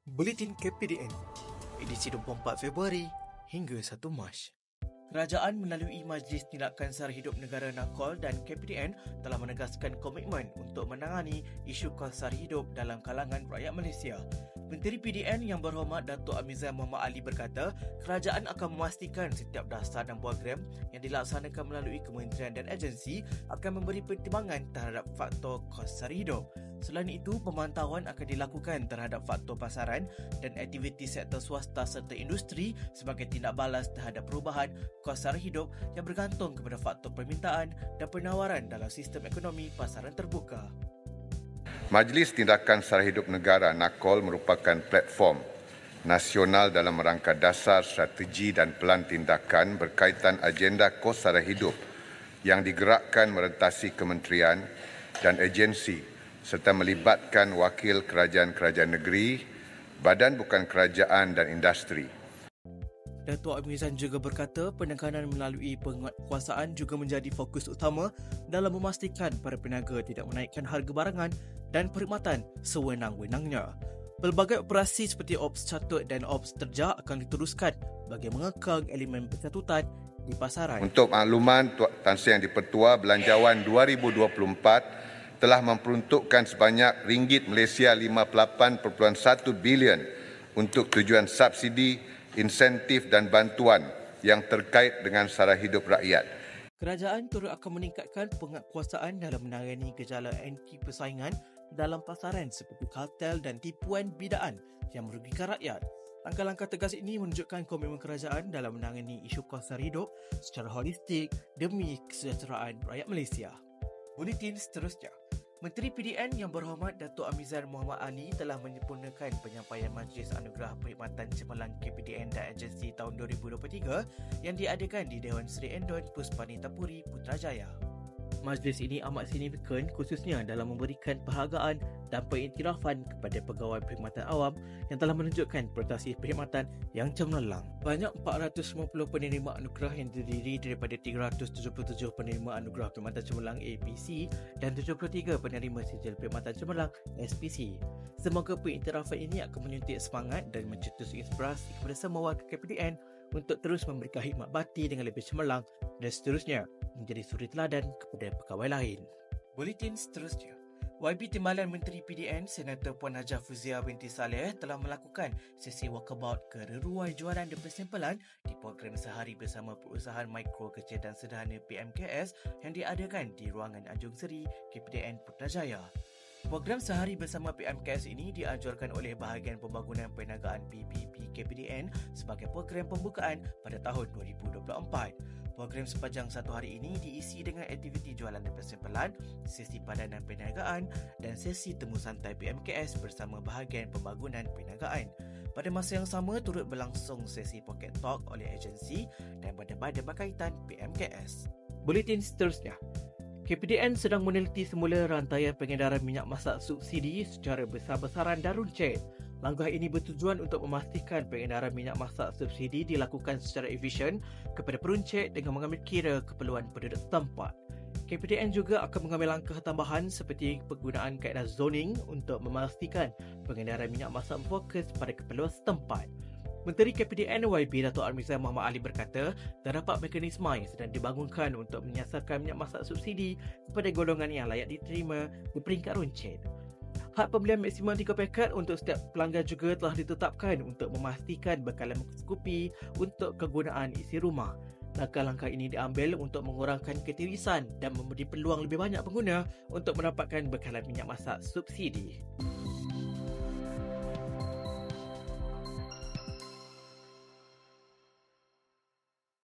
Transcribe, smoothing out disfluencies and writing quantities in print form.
Buletin KPDN, edisi 24 Februari hingga 1 Mac. Kerajaan melalui Majlis Tindakan Sara Hidup Negara NAKOL dan KPDN telah menegaskan komitmen untuk menangani isu kos sara hidup dalam kalangan rakyat Malaysia. Menteri PDN yang berhormat Datuk Amizan Muhammad Ali berkata, kerajaan akan memastikan setiap dasar dan program yang dilaksanakan melalui kementerian dan agensi akan memberi pertimbangan terhadap faktor kos sara hidup. Selain itu, pemantauan akan dilakukan terhadap faktor pasaran dan aktiviti sektor swasta serta industri sebagai tindak balas terhadap perubahan kos sara hidup yang bergantung kepada faktor permintaan dan penawaran dalam sistem ekonomi pasaran terbuka. Majlis Tindakan Sara Hidup Negara NAKOL merupakan platform nasional dalam rangka dasar strategi dan pelan tindakan berkaitan agenda kos sara hidup yang digerakkan merentasi kementerian dan agensi serta melibatkan wakil kerajaan-kerajaan negeri, badan bukan kerajaan dan industri. Datuk Amizan juga berkata penekanan melalui penguatkuasaan juga menjadi fokus utama dalam memastikan para peniaga tidak menaikkan harga barangan dan perkhidmatan sewenang-wenangnya. Pelbagai operasi seperti Ops Catut dan Ops Terja akan diteruskan bagi mengekang elemen persatutan di pasaran. Untuk makluman, Tan Sri Yang di-Pertua, Belanjawan 2024 telah memperuntukkan sebanyak ringgit Malaysia 58.1 bilion untuk tujuan subsidi, insentif dan bantuan yang terkait dengan sara hidup rakyat. Kerajaan turut akan meningkatkan penguatkuasaan dalam menangani gejala anti persaingan dalam pasaran seperti kartel dan tipuan bidaan yang merugikan rakyat. Langkah-langkah tegas ini menunjukkan komitmen kerajaan dalam menangani isu kos sara hidup secara holistik demi kesejahteraan rakyat Malaysia. Buletin seterusnya. Menteri PDN yang berhormat Datuk Amizan Muhammad Ali telah menyempurnakan penyampaian Majlis Anugerah Perkhidmatan Cemerlang KPDN dan Agensi tahun 2023 yang diadakan di Dewan Seri Endon Puspanita Puri, Putrajaya. Majlis ini amat signifikan khususnya dalam memberikan penghargaan dan pengiktirafan kepada pegawai perkhidmatan awam yang telah menunjukkan prestasi perkhidmatan yang cemerlang. Banyak 450 penerima anugerah yang terdiri daripada 377 penerima anugerah perkhidmatan cemerlang APC dan 73 penerima sijil perkhidmatan cemerlang SPC. Semoga pengiktirafan ini akan menyuntik semangat dan mencetus inspirasi kepada semua warga KPDN untuk terus memberikan khidmat bakti dengan lebih cemerlang dan seterusnya menjadi suri teladan kepada pegawai lain. Buletin seterusnya. YB Timbalan Menteri PDN Senator Puan Hajah Fuzia binti Saleh telah melakukan sesi walkabout ke reruai jualan dan persempelan di program Sehari Bersama Perusahaan Mikro Kecil dan Sederhana PMKS yang diadakan di ruangan Anjung Seri KPDN Putrajaya. Program Sehari Bersama PMKS ini dianjurkan oleh Bahagian Pembangunan Perniagaan PPP KPDN sebagai program pembukaan pada tahun 2024. Program sepanjang satu hari ini diisi dengan aktiviti jualan dan persempelan, sesi padanan perniagaan dan sesi temu santai PMKS bersama Bahagian Pembangunan Perniagaan. Pada masa yang sama turut berlangsung sesi pocket talk oleh agensi dan badan-badan berkaitan PMKS. Buletin seterusnya. KPDN sedang meneliti semula rantaian pengedaran minyak masak subsidi secara besar-besaran dan runcit. Langkah ini bertujuan untuk memastikan pengedaran minyak masak subsidi dilakukan secara efisien kepada peruncit dengan mengambil kira keperluan penduduk setempat. KPDN juga akan mengambil langkah tambahan seperti penggunaan kaedah zoning untuk memastikan pengedaran minyak masak fokus pada keperluan setempat. Menteri KPDN YB Datuk Amizan Muhammad Ali berkata, terdapat mekanisme yang sedang dibangunkan untuk menyasarkan minyak masak subsidi kepada golongan yang layak diterima di peringkat runcit. Had pembelian maksimum 3 paket untuk setiap pelanggan juga telah ditetapkan untuk memastikan bekalan mencukupi untuk kegunaan isi rumah. Langkah-langkah ini diambil untuk mengurangkan ketirisan dan memberi peluang lebih banyak pengguna untuk mendapatkan bekalan minyak masak subsidi.